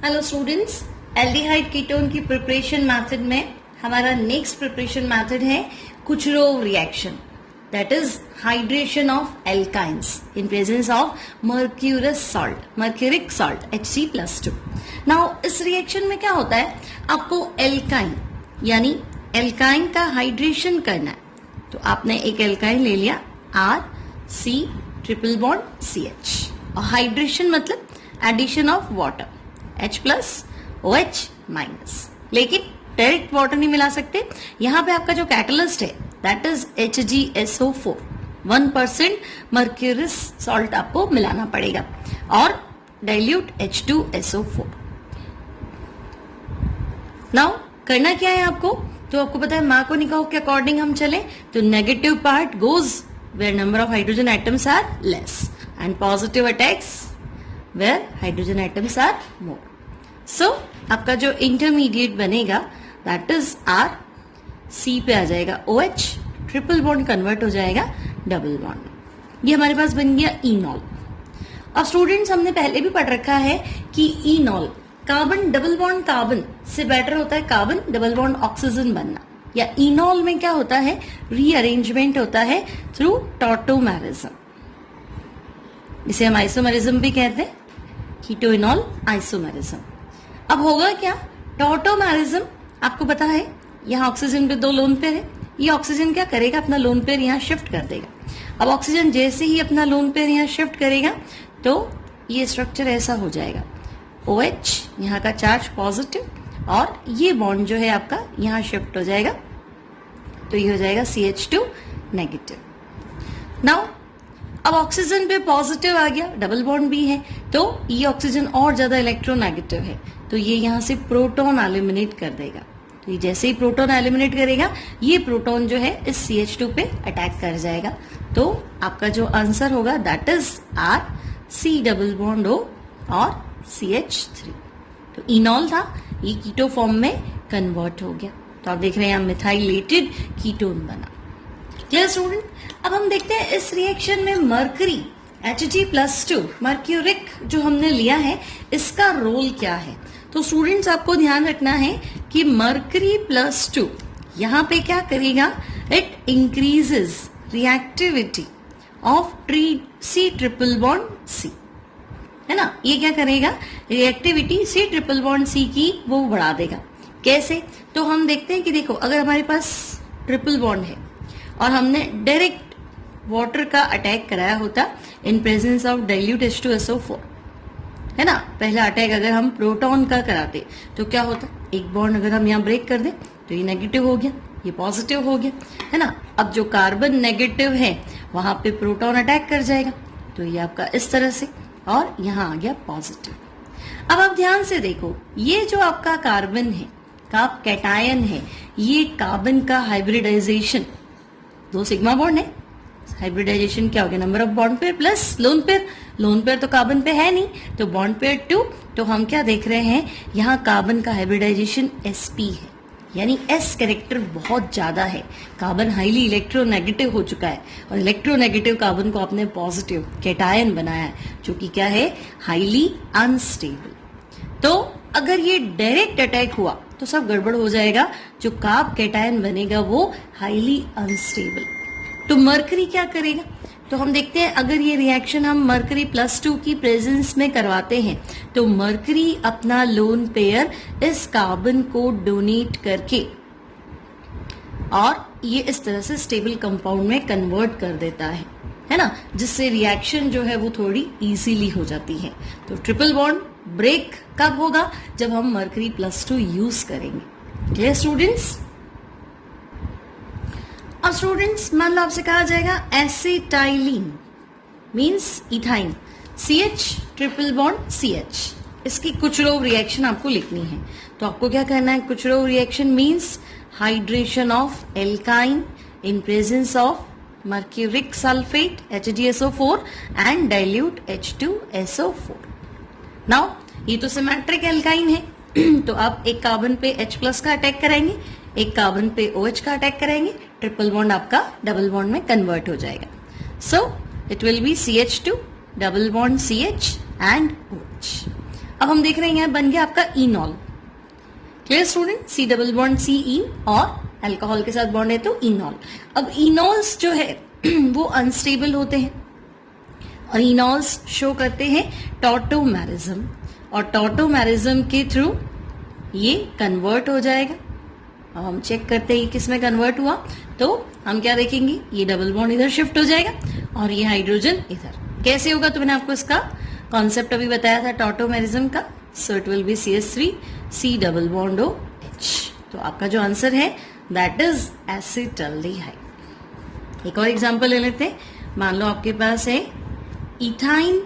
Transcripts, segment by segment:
Hello students, aldehyde ketone की preparation method में हमारा नेक्स्ट प्रिपरेशन मेथड है Kucherov reaction, that is hydration of alkynes in presence of mercuric salt Hg+2। Now इस reaction में क्या होता है, आपको एल्काइन यानी एल्काइन का हाइड्रेशन करना है। तो आपने एक एल्काइन ले लिया RC ट्रिपल बॉन्ड CH, और हाइड्रेशन मतलब एडिशन ऑफ वाटर H+OH-, लेकिन डायरेक्ट वाटर नहीं मिला सकते। यहां पे आपका जो कैटलिस्ट है that is HgSO4, 1% mercurius salt आपको मिलाना पड़ेगा, और डाइल्यूट H2SO4। नाउ करना क्या है आपको, तो आपको पता है मार्कोनिकोव के अकॉर्डिंग हम चले तो negative part goes where number of hydrogen atoms are less and positive attacks where hydrogen atoms are more. So आपका जो इंटरमीडिएट बनेगा दैट इज RC पे आ जाएगा OH, ट्रिपल बॉन्ड कन्वर्ट हो जाएगा डबल बॉन्ड। ये हमारे पास बन गया इनॉल। और स्टूडेंट्स हमने पहले भी पढ़ रखा है कि इनॉल कार्बन डबल बॉन्ड कार्बन से बेटर होता है कार्बन डबल बॉन्ड ऑक्सीजन बनना, या इनॉल में क्या होता है, रीअरेंजमेंट होता है थ्रू टॉटोमेरिज्म, इसे हम आइसोमेरिज्म भी कहते हैं, कीटोइनॉल आइसोमेरिज्म। अब होगा क्या, टॉटोमेरिज्म आपको पता है यहाँ ऑक्सीजन पे 2 लोन पेयर है, ये ऑक्सीजन क्या करेगा, अपना लोन पेयर यहाँ शिफ्ट कर देगा। अब ऑक्सीजन जैसे ही अपना लोन पेयर यहाँ शिफ्ट करेगा तो ये स्ट्रक्चर ऐसा हो जाएगा, OH यहाँ का चार्ज पॉजिटिव, और ये बॉन्ड जो है आपका यहाँ शिफ्ट हो जाएगा, तो ये हो जाएगा CH2 नेगेटिव। नाउ अब ऑक्सीजन पे पॉजिटिव आ गया, डबल बॉन्ड भी है, तो ये ऑक्सीजन और ज्यादा इलेक्ट्रोनेगेटिव है, तो ये यहां से प्रोटॉन एलिमिनेट कर देगा। तो ये जैसे ही प्रोटॉन एलिमिनेट करेगा, ये प्रोटॉन जो है इस CH2 पे अटैक कर जाएगा। तो आपका जो आंसर होगा that is RC double bond O और CH3। तो इनॉल था, ये कीटो फॉर्म में कन्वर्ट हो गया। तो आप देख रहे हैं यहाँ मिथाइलेटेड कीटोन बना। क्लियर स्टूडेंट, अब हम देखते हैं इस रिएक्शन में मर्करी Hg+2 मर्क्यूरिक जो हमने लिया है इसका रोल क्या है। तो स्टूडेंट्स आपको ध्यान रखना है कि Mg+2 यहाँ पे क्या करेगा, it increases reactivity of C triple bond C, है ना। ये क्या करेगा, reactivity C triple bond C की वो बढ़ा देगा। कैसे, तो हम देखते हैं कि देखो अगर हमारे पास ट्रिपल बॉन्ड है और हमने डायरेक्ट वाटर का अटैक कराया होता इन प्रेजेंस ऑफ डाइल्यूट H2SO4, है ना। पहला अटैक अगर हम प्रोटॉन का कराते तो क्या होता, एक बॉन्ड अगर हम यहाँ ब्रेक कर दे तो ये नेगेटिव हो गया, ये पॉजिटिव हो गया, है ना। अब जो कार्बन नेगेटिव है वहां पे प्रोटॉन अटैक कर जाएगा, तो ये आपका इस तरह से, और यहाँ आ गया पॉजिटिव। अब आप ध्यान से देखो, ये जो आपका कार्बन है का कैटायन है, ये कार्बन का हाइब्रिडाइजेशन, 2 सिग्मा बॉन्ड है, हाइब्रिडाइजेशन क्या हो गया, number of bond pair plus lone pair. Lone pair तो कार्बन पे है नहीं, तो बॉन्ड पेयर 2, तो हम क्या देख रहे हैं, यहाँ कार्बन का हाइब्रिडाइजेशन sp है, यानी s कैरेक्टर बहुत ज्यादा है। कार्बन हाईली इलेक्ट्रोनेगेटिव हो चुका है, और इलेक्ट्रोनेगेटिव कार्बन को आपने पॉजिटिव कैटायन बनाया है, जो कि क्या है, हाईली अनस्टेबल। तो अगर ये डायरेक्ट अटैक हुआ तो सब गड़बड़ हो जाएगा, जो कार्ब कैटायन बनेगा वो हाईली अनस्टेबल। तो मर्करी क्या करेगा, तो हम देखते हैं अगर ये रिएक्शन हम Mg+2 की प्रेजेंस में करवाते हैं तो मर्करी अपना लोन पेयर इस कार्बन को डोनेट करके और ये इस तरह से स्टेबल कंपाउंड में कन्वर्ट कर देता है ना, जिससे रिएक्शन जो है वो थोड़ी इजीली हो जाती है। तो ट्रिपल बॉन्ड ब्रेक कब होगा, जब हम Mg+2 यूज करेंगे। Clear students. अब स्टूडेंट्स मान लो आपसे कहा जाएगा acetylene means ethyne CH triple bond CH, इसकी कुचरोव रिएक्शन आपको लिखनी है। तो आपको क्या करना है, Kucherov reaction means hydration of alkyne in presence of mercuric sulphate HgSO4 and dilute H2SO4। Now ये तो सिमेट्रिक एल्काइन है, तो आप एक कार्बन पे H+ का अटैक कराएंगे, एक कार्बन पे OH का अटैक कराएंगे, ट्रिपल बॉन्ड आपका डबल बॉन्ड में कन्वर्ट हो जाएगा। So it will be CH2 double bond CH and OH। अब हम देख रहे हैं यहाँ बन गया आपका enol. Clear student? C double bond C in और अल्कोहल के साथ बॉन्ड है तो इनॉल। अब इनॉल्स जो है वो अनस्टेबल होते हैं और इनॉल्स शो करते हैं टॉटोमेरिज्म, और टॉटोमेरिज्म के थ्रू ये कन्वर्ट हो जाएगा। अब हम चेक करते हैं किस में कन्वर्ट हुआ, तो हम क्या देखेंगे, ये डबल बॉन्ड इधर शिफ्ट हो जाएगा और ये हाइड्रोजन इधर। कैसे होगा? तो मैंने आपको इसका कॉन्सेप्ट अभी बताया था टॉटोमेरिज्म का। So it will be CH3 C double bond OH। तो आपका जो आंसर है दैट इज एसिटाल्डिहाइड। एक और एग्जांपल ले लेते हैं। मान लो आपके पास है इथाइन,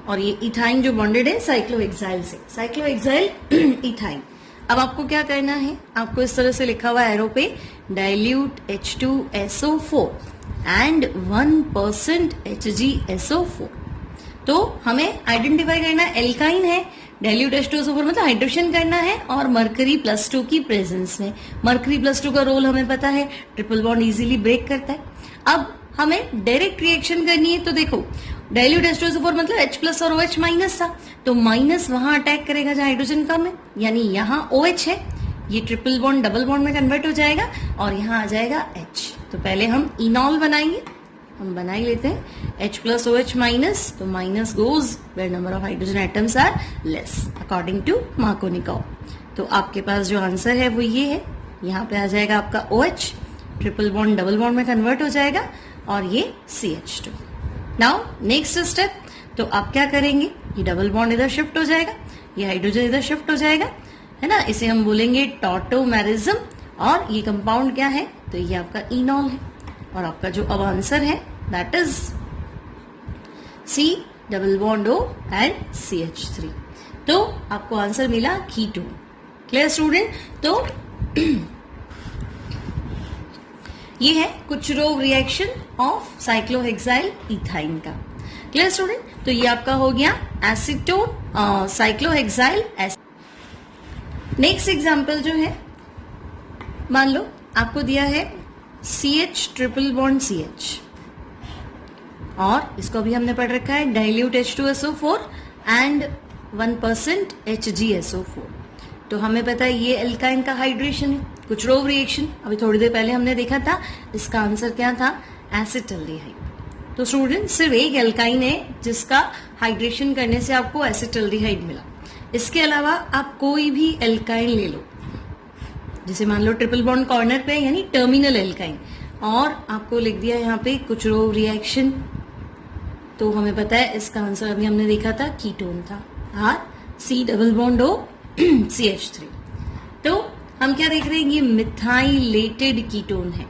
और ये इथाइन जो बॉन्डेड है साइक्लोहेक्साइल से, साइक्लोहेक्साइल इथाइन। अब आपको क्या करना है, आपको इस तरह से लिखा हुआ एरो पे डाइल्यूट H2SO4 एंड 1% HgSO4। तो हमें आइडेंटिफाई करना है एल्काइन है, डाइल्यूट H2SO4 मतलब हाइड्रेशन करना है, और मरकरी +2 की प्रेजेंस में। मरकरी +2 का रोल हमें पता है, ट्रिपल बॉन्ड इजीली ब्रेक करता है। अब हमें डायरेक्ट रिएक्शन करनी है, तो देखो डाइल्यूट H2SO4 मतलब H+ और OH माइनस था, तो माइनस वहां अटैक करेगा जहां हाइड्रोजन कम है, यानी यहाँ OH है, ये ट्रिपल बॉन्ड डबल बॉन्ड में कन्वर्ट हो जाएगा और यहाँ आ जाएगा H। तो पहले हम इनॉल बनाएंगे, हम बना ही लेते हैं H+ OH माइनस, तो minus goes where number of hydrogen atoms are less according to Markovnikov. तो आपके पास जो आंसर है वो ये है, यहाँ पे आ जाएगा आपका OH, triple bond double bond में कन्वर्ट हो जाएगा और ये CH2। नाउ नेक्स्ट स्टेप, तो आप क्या करेंगे, ये डबल बॉन्ड इधर शिफ्ट हो जाएगा, ये हाइड्रोजन इधर शिफ्ट हो जाएगा, है ना, इसे हम बोलेंगे टॉटोमेरिज्म। और ये कंपाउंड क्या है, तो ये आपका इनॉल है, और आपका जो अब आंसर है that is C double bond O and CH3। तो आपको आंसर मिला कीटोन। Clear student? तो ये है Kucherov reaction of cyclohexyl ethyne का। Clear student? तो ये आपका हो गया acetone cyclohexyl acid. Next example जो है, मान लो आपको दिया है CH ट्रिपल बॉन्ड CH, और इसको अभी हमने पढ़ रखा है डाइल्यूट H2SO4 एंड 1% HgSO4। तो हमें पता है ये एल्काइन का हाइड्रेशन है, कुचरोव रिएक्शन। अभी थोड़ी देर पहले हमने देखा था, इसका आंसर क्या था, एसिटाल्डिहाइड। तो स्टूडेंट सिर्फ एक एल्काइन है जिसका हाइड्रेशन करने से आपको एसिटाल्डिहाइड मिला। इसके अलावा आप कोई भी एल्काइन ले लो, जैसे मान लो ट्रिपल बॉन्ड कॉर्नर पे यानी टर्मिनल एल्काइन, और आपको लिख दिया यहाँ पे कुचरोव रिएक्शन, तो हमें पता है इसका आंसर अभी हमने देखा था कीटोन था, C double bond O CH3। तो हम क्या देख रहे हैं, ये मिथाइलेटेड कीटोन है,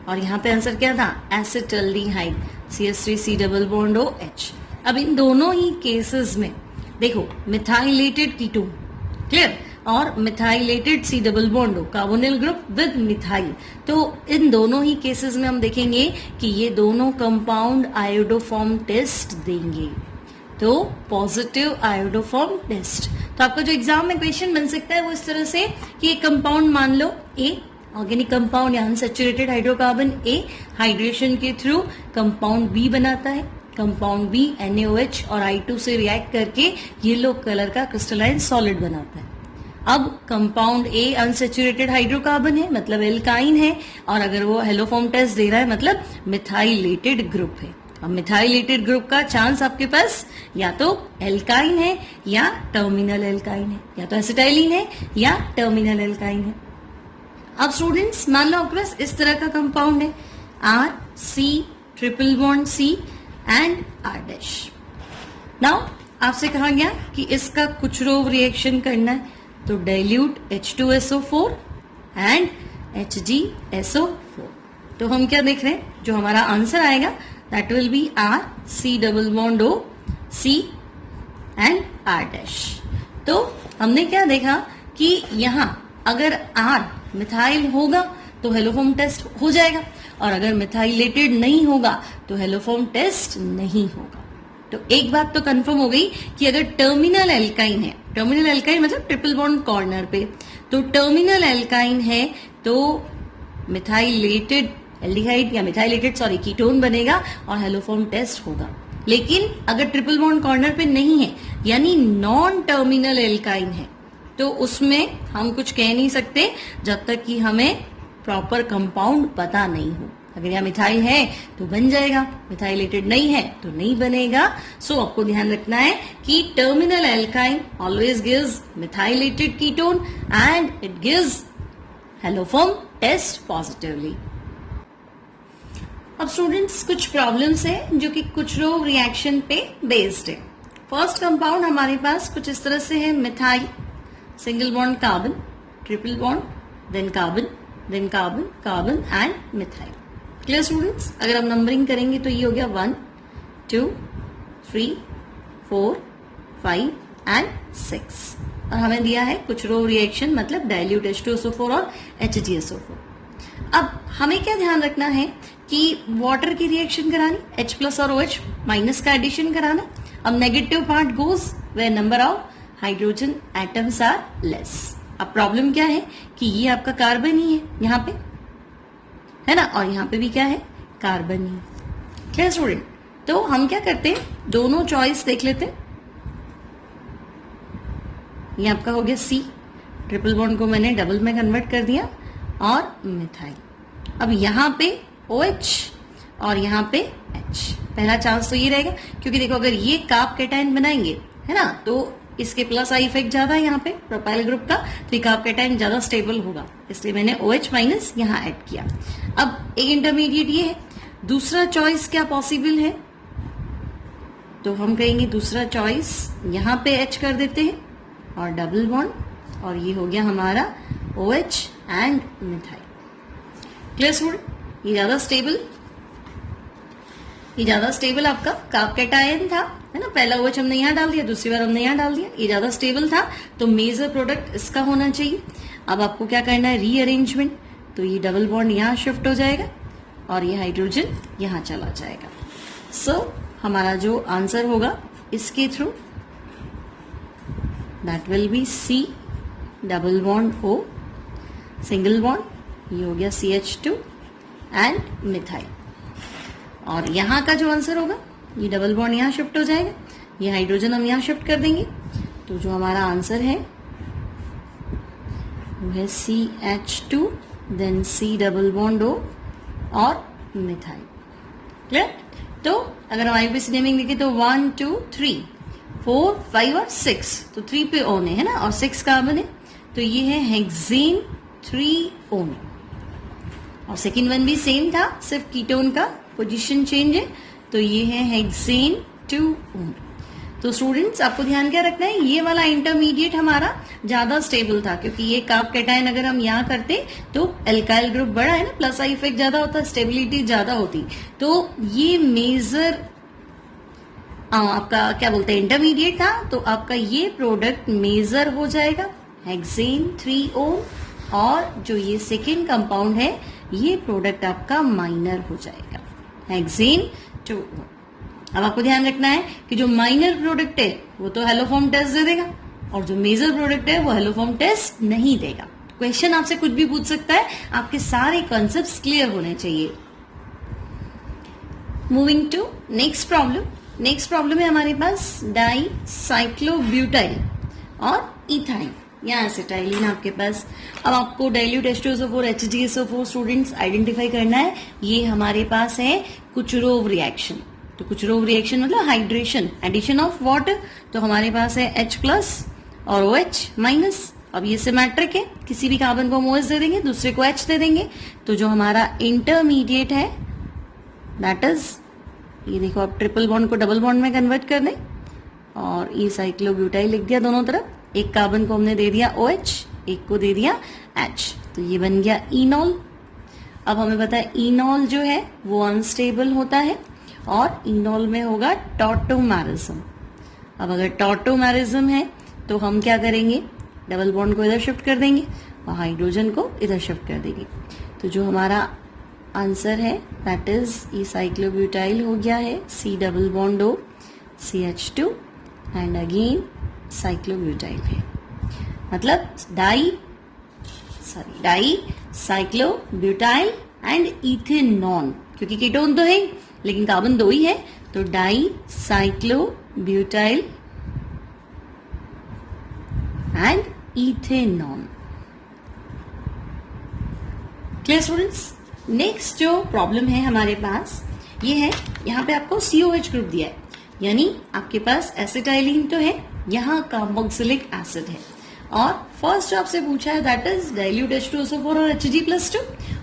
और यहाँ पे आंसर क्या था, acetaldehyde CH3 C double bond OH। अब इन दोनों ही केसेस में देखो मिथाइलेटेड कीटोन, क्लियर, और methylated C double bond O carbonyl group with methyl. तो इन दोनों ही केसेस में हम देखेंगे कि ये दोनों कंपाउंड आयोडोफॉर्म टेस्ट देंगे, तो पॉजिटिव आयोडोफॉर्म टेस्ट। तो आपका जो एग्जाम में क्वेश्चन बन सकता है वो इस तरह से कि एक कंपाउंड मान लो A, ऑर्गेनिक कंपाउंड या अनसैचुरेटेड हाइड्रोकार्बन A हाइड्रेशन के थ्रू कंपाउंड B बनाता है, कंपाउंड B NaOH और I2 से रिएक्ट करके येलो कलर का क्रिस्टलाइन सॉलिड बनाता है। अब कंपाउंड A अनसैचुरेटेड हाइड्रोकार्बन है, मतलब एल्काइन है, और अगर वो हेलोफॉर्म टेस्ट दे रहा है मतलब मिथाइलेटेड ग्रुप है। अब मिथाइलेटेड ग्रुप का चांस आपके पास या तो एल्काइन है या टर्मिनल एल्काइन है, या तो एसिटाइलिन है या टर्मिनल एल्काइन है। अब स्टूडेंट्स मान लो आपके पास इस तरह का कंपाउंड है R C triple bond C and R'। Now आपसे कहा गया कि इसका कुचरोव रिएक्शन करना है, तो डाइल्यूट H2SO4 एंड HgSO4। तो हम क्या देख रहे हैं, जो हमारा आंसर आएगा that will be R C double bond O C and R'। तो हमने क्या देखा कि यहाँ अगर R मिथाइल होगा तो हेलोफॉर्म टेस्ट हो जाएगा, और अगर मिथाइलेटेड नहीं होगा तो हेलोफॉर्म टेस्ट नहीं होगा। तो एक बात तो कंफर्म हो गई कि अगर टर्मिनल एल्काइन है, टर्मिनल एल्काइन मतलब ट्रिपल बॉन्ड कॉर्नर पे, तो टर्मिनल एल्काइन है तो मिथाइलेटेड एल्डिहाइड या मिथाइलेटेड कीटोन बनेगा और हेलोफॉर्म टेस्ट होगा। लेकिन अगर ट्रिपल बॉन्ड कॉर्नर पे नहीं है यानी नॉन टर्मिनल एल्काइन है तो उसमें हम कुछ कह नहीं सकते जब तक कि हमें प्रॉपर कंपाउंड पता नहीं हो। अगर यहाँ मिथाइल है तो बन जाएगा, मिथाइलेटेड नहीं है तो नहीं बनेगा। सो आपको ध्यान रखना है कि terminal alkyne always gives methylated ketone and it gives haloform test positively. अब स्टूडेंट्स कुछ प्रॉब्लम्स है जो कि कुछरोव रिएक्शन पे बेस्ड है। फर्स्ट कंपाउंड हमारे पास कुछ इस तरह से है, methyl, single bond carbon, triple bond, then carbon, then carbon, carbon and methyl. Clear students? अगर हम नंबरिंग करेंगे तो ये हो गया 1 2 3 4 5 एंड 6 और हमें दिया है कुछरोव रिएक्शन मतलब डाइल्यूट H2SO4 और HgSO4। अब हमें क्या ध्यान रखना है कि वाटर की रिएक्शन करानी, H प्लस और OH माइनस का एडिशन कराना। अब negative part goes where number of hydrogen atoms are less. अब प्रॉब्लम क्या है कि ये आपका कार्बन ही है यहाँ पे, है ना, और यहाँ पे भी क्या है, कार्बन ही। क्या स्टूडेंट? तो हम क्या करते हैं, दोनों चॉइस देख लेते हैं। ये आपका हो गया C, ट्रिपल बॉन्ड को मैंने डबल में कन्वर्ट कर दिया और मिथाइल। अब यहाँ पे OH और यहाँ पे H। पहला चांस तो ये रहेगा क्योंकि देखो अगर ये कार्ब कैटायन बनाएंगे, है ना, तो इसके प्लस आई इफेक्ट ज्यादा है यहाँ पे प्रोपाइल ग्रुप का, तो ये कार्ब कैटायन ज्यादा स्टेबल होगा, इसलिए मैंने OH माइनस यहाँ ऐड किया। अब एक इंटरमीडिएट ये है। दूसरा चॉइस क्या पॉसिबल है, तो हम कहेंगे दूसरा चॉइस यहाँ पे H कर देते हैं और डबल बॉन्ड और ये हो गया हमारा OH and methyl. Clear student? ये ज्यादा स्टेबल आपका कार्ब कैटायन था, है ना। पहला OH हमने यहाँ डाल दिया, दूसरी बार हमने यहाँ डाल दिया, ये ज्यादा स्टेबल था तो मेजर प्रोडक्ट इसका होना चाहिए। अब आपको क्या करना है, रीअरेंजमेंट, तो ये डबल बॉन्ड यहाँ शिफ्ट हो जाएगा और ये हाइड्रोजन यहाँ चला जाएगा। सो हमारा जो आंसर होगा इसके through that will be C, double bond O, single bond, ये हो गया CH2 एंड मिथाइल। और यहाँ का जो आंसर होगा, ये डबल बॉन्ड यहाँ शिफ्ट हो जाएगा, ये हाइड्रोजन हम यहाँ शिफ्ट कर देंगे, तो जो हमारा आंसर है वो है CH2 then C double bond O और मिथाइल। क्लियर? तो अगर हम आईयूपीएसी नेमिंग लिखे तो 1 2 3 4 5 और 6, तो 3 पे ओन है ना, और 6 कार्बन है, तो ये है हेक्सेन 3 ओन। और सेकेंड वन भी सेम था, सिर्फ कीटोन का पोजीशन चेंज है, तो ये है हेक्सेन 2 ओन। तो स्टूडेंट्स आपको ध्यान क्या रखना है, ये वाला इंटरमीडिएट हमारा ज्यादा स्टेबल था क्योंकि ये कार्ब कैटायन अगर हम यहाँ करते तो एल्काइल ग्रुप बड़ा है ना, प्लस आई इफेक्ट ज्यादा होता, स्टेबिलिटी ज्यादा होती, तो ये मेजर आपका क्या बोलते हैं इंटरमीडिएट था, तो आपका ये प्रोडक्ट मेजर हो जाएगा हेक्सेन 3 ओन, और जो ये सेकेंड कंपाउंड है ये प्रोडक्ट आपका माइनर हो जाएगा हेक्सेन 2 ओन। अब आपको ध्यान रखना है कि जो माइनर प्रोडक्ट है वो तो हेलोफॉर्म टेस्ट दे देगा और जो मेजर प्रोडक्ट है वो हेलोफॉर्म टेस्ट नहीं देगा। क्वेश्चन आपसे कुछ भी पूछ सकता है, आपके सारे कॉन्सेप्ट्स क्लियर होने चाहिए। Moving to next problem. Next problem है हमारे पास डाई साइक्लोब्यूटाइल और इथाइल या एसिटाइलिन आपके पास। अब आपको dilute H2SO4 HgSO4 students identify करना है। ये हमारे पास है कुछरोव रिएक्शन। तो कुछरोव रिएक्शन मतलब हाइड्रेशन, एडिशन ऑफ वाटर। तो हमारे पास है H प्लस और OH माइनस। अब ये सिमेट्रिक है, किसी भी कार्बन को हम OH दे देंगे, दूसरे को H दे देंगे। तो जो हमारा इंटरमीडिएट है दैट इज, ये देखो आप ट्रिपल बॉन्ड को डबल बॉन्ड में कन्वर्ट कर दें और ये साइक्लोब्यूटाइल लिख दिया दोनों तरफ। एक कार्बन को हमने दे दिया OH, एक को दे दिया H, तो ये बन गया इनॉल। अब हमें पता है इनॉल जो है वो अनस्टेबल होता है और इनॉल में होगा टॉटोमेरिज्म। अब अगर टॉटोमेरिज्म है तो हम क्या करेंगे, डबल बॉन्ड को इधर शिफ्ट कर देंगे और हाइड्रोजन को इधर शिफ्ट कर देंगे। तो जो हमारा आंसर है दैट इज ये साइक्लोब्यूटाइल हो गया है C double bond O CH2 and again साइक्लोब्यूटाइल है, मतलब डाई साइक्लोब्यूटाइल एंड इथेनॉन, क्योंकि कीटोन तो है लेकिन कार्बन 2 ही है तो dicyclobutyl and ethanol. Clear students? Next जो प्रॉब्लम है हमारे पास ये है, यहाँ पे आपको COH ग्रुप दिया है, यानी आपके पास एसिटाइलिन तो है, यहाँ कार्बोक्सिलिक एसिड है, और फर्स्ट जो आपसे पूछा है दैट इज डाइल्यूट H2SO4 और Hg+2,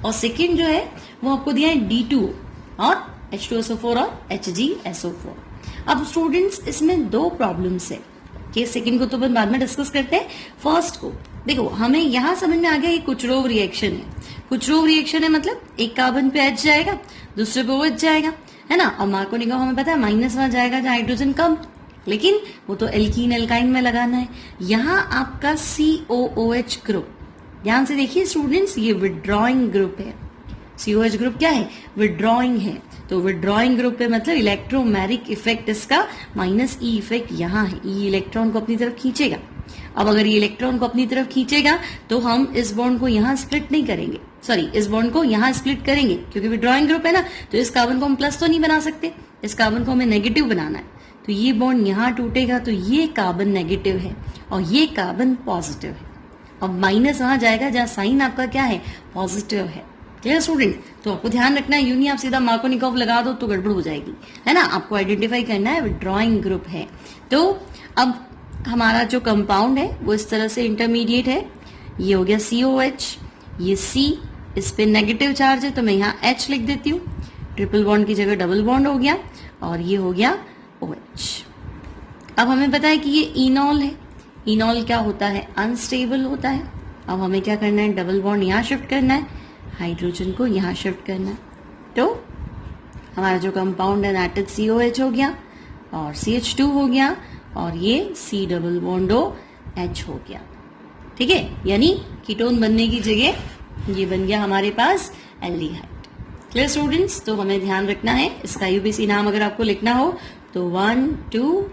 और सेकेंड जो है वो आपको दिया है D2 और H2SO4 और HgSO4। अब स्टूडेंट्स इसमें दो प्रॉब्लम्स है, केस सेकेंड को तो बाद में डिस्कस करते हैं। फर्स्ट को देखो, हमें यहां समझ में आ गया ये कुचरोव रिएक्शन है। कुचरोव रिएक्शन है मतलब एक कार्बन पे H जाएगा, दूसरे पे OH जाएगा, है ना, और मार्कोनिका हमें पता है माइनस वहां जाएगा जहां हाइड्रोजन कम, लेकिन वो तो एल्कीन एल्काइन में लगाना है। यहाँ आपका COOH ग्रुप, ध्यान से देखिए स्टूडेंट्स, ये विड्रॉइंग ग्रुप है। COH ग्रुप क्या है? विड्रॉइंग है। तो विड्रॉइंग ग्रुप है मतलब इलेक्ट्रोमैरिक इफेक्ट इसका माइनस E इफेक्ट यहाँ है, E इलेक्ट्रॉन को अपनी तरफ खींचेगा। अब अगर ये इलेक्ट्रॉन को अपनी तरफ खींचेगा तो हम इस बॉन्ड को यहाँ स्प्लिट नहीं करेंगे, सॉरी इस बॉन्ड को यहाँ स्प्लिट करेंगे, क्योंकि विड्रॉइंग ग्रुप है ना, तो इस कार्बन को हम प्लस तो नहीं बना सकते, इस कार्बन को हमें नेगेटिव बनाना है। तो ये बॉन्ड यहाँ टूटेगा तो ये कार्बन नेगेटिव है और ये कार्बन पॉजिटिव है, और माइनस वहां जाएगा जहां साइन आपका क्या है? पॉजिटिव है। Clear student? तो आपको ध्यान रखना है, यूं नहीं आप सीधा मार्कोनिकोव लगा दो तो गड़बड़ हो जाएगी, है ना, आपको आइडेंटिफाई करना है विड्रॉइंग ग्रुप है। तो अब हमारा जो कंपाउंड है वो इस तरह से इंटरमीडिएट है, ये हो गया COH, ये C, इस पे नेगेटिव चार्ज है तो मैं यहाँ H लिख देती हूँ, ट्रिपल बॉन्ड की जगह डबल बॉन्ड हो गया, और ये हो गया OH। अब हमें पता है कि ये इनॉल है, इनॉल क्या होता है? अनस्टेबल होता है। अब हमें क्या करना है? डबल बॉन्ड यहाँ शिफ्ट करना है, हाइड्रोजन को यहाँ शिफ्ट करना है, तो हमारा जो कंपाउंड है दैट इज COH हो गया और CH2 हो गया, और ये C डबल बॉन्ड OH हो गया। ठीक है, यानी कीटोन बनने की जगह ये बन गया हमारे पास एल्डिहाइड। Clear students? तो हमें ध्यान रखना है, इसका UPC नाम अगर आपको लिखना हो तो 1 2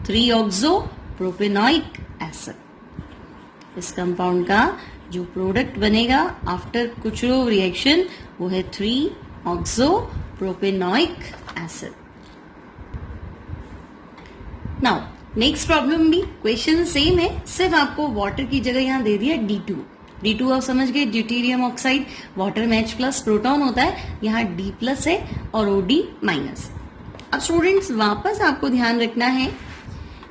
3 ऑक्सो प्रोपेनोइक एसिड। इस कंपाउंड का जो प्रोडक्ट बनेगा आफ्टर कुचरोव रिएक्शन वो है 3 oxo propanoic acid. Now next problem भी क्वेश्चन सेम है, सिर्फ आपको वाटर की जगह यहाँ दे दिया D2। D2 आप समझ गए, ड्यूटेरियम ऑक्साइड, वाटर में H प्लस प्रोटॉन होता है, यहाँ D प्लस है और OD माइनस। अब स्टूडेंट्स वापस आपको ध्यान रखना है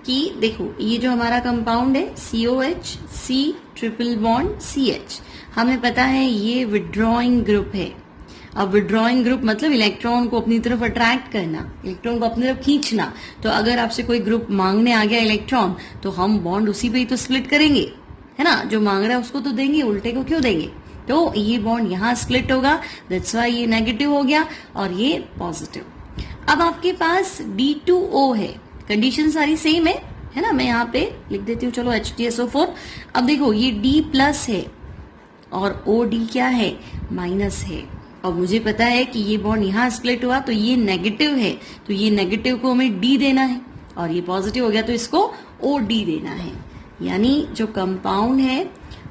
कि देखो ये जो हमारा कंपाउंड है COH, C triple bond CH, हमें पता है ये विड्रॉइंग ग्रुप है। अब विड्रॉइंग ग्रुप मतलब इलेक्ट्रॉन को अपनी तरफ अट्रैक्ट करना, इलेक्ट्रॉन को अपनी तरफ खींचना। तो अगर आपसे कोई ग्रुप मांगने आ गया इलेक्ट्रॉन तो हम बॉन्ड उसी पे ही तो स्प्लिट करेंगे, है ना, जो मांग रहा है उसको तो देंगे, उल्टे को क्यों देंगे? तो ये बॉन्ड यहाँ स्प्लिट होगा, दैट्स व्हाई ये नेगेटिव हो गया और ये पॉजिटिव। अब आपके पास D2O है, कंडीशन सारी सेम है ना, मैं यहाँ पे लिख देती हूँ, चलो HTSO4। अब देखो ये D प्लस है और OD क्या है? माइनस है, और मुझे पता है कि ये बॉन्ड यहाँ स्प्लिट हुआ तो ये नेगेटिव है, तो ये नेगेटिव को हमें D देना है, और ये पॉजिटिव हो गया तो इसको OD देना है। यानी जो कंपाउंड है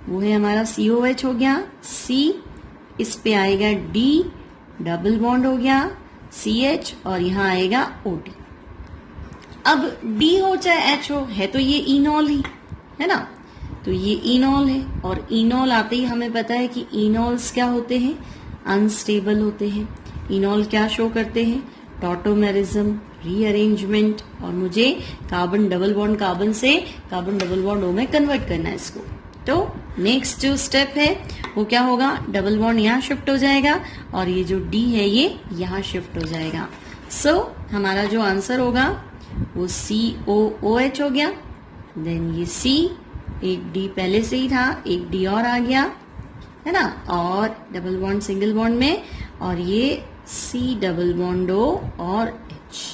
वो है हमारा COH हो गया, C, इस पे आएगा D, डबल बॉन्ड हो गया CH, और यहाँ आएगा OD। अब D हो चाहे H हो, है तो ये इनॉल ही, है ना, तो ये इनॉल है, और इनॉल आते ही हमें पता है कि इनॉल्स क्या होते हैं? अनस्टेबल होते हैं। इनॉल क्या शो करते हैं? टॉटोमेरिज्म, रीअरेंजमेंट, और मुझे कार्बन डबल बॉन्ड कार्बन से कार्बन डबल बॉन्ड O में कन्वर्ट करना है इसको। तो नेक्स्ट जो स्टेप है वो क्या होगा? डबल बॉन्ड यहाँ शिफ्ट हो जाएगा और ये जो D है ये यहाँ शिफ्ट हो जाएगा। सो हमारा जो आंसर होगा वो COOH हो गया, देन ये C, एक D पहले से ही था, एक D और आ गया, है ना, और डबल बॉन्ड सिंगल बॉन्ड में, और ये C डबल बॉन्ड O और H।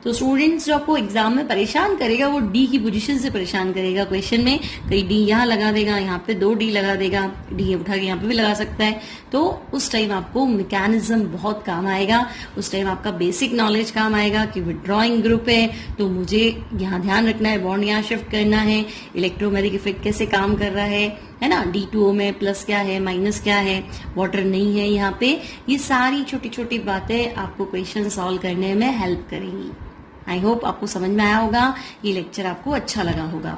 तो स्टूडेंट्स जो आपको एग्जाम में परेशान करेगा वो D की पोजीशन से परेशान करेगा। क्वेश्चन में कहीं D यहाँ लगा देगा, यहाँ पे 2 D लगा देगा, D उठा के यहाँ पे भी लगा सकता है, तो उस टाइम आपको मैकेनिज्म बहुत काम आएगा, उस टाइम आपका बेसिक नॉलेज काम आएगा कि विड्रॉइंग ग्रुप है तो मुझे यहाँ ध्यान रखना है, बॉन्ड यहाँ शिफ्ट करना है, इलेक्ट्रोमैग्नेटिक इफेक्ट कैसे काम कर रहा है, है ना, D2O में प्लस क्या है, माइनस क्या है, वाटर नहीं है यहाँ पे। ये सारी छोटी छोटी बातें आपको क्वेश्चन सॉल्व करने में हेल्प करेंगी। आई होप आपको समझ में आया होगा, ये लेक्चर आपको अच्छा लगा होगा।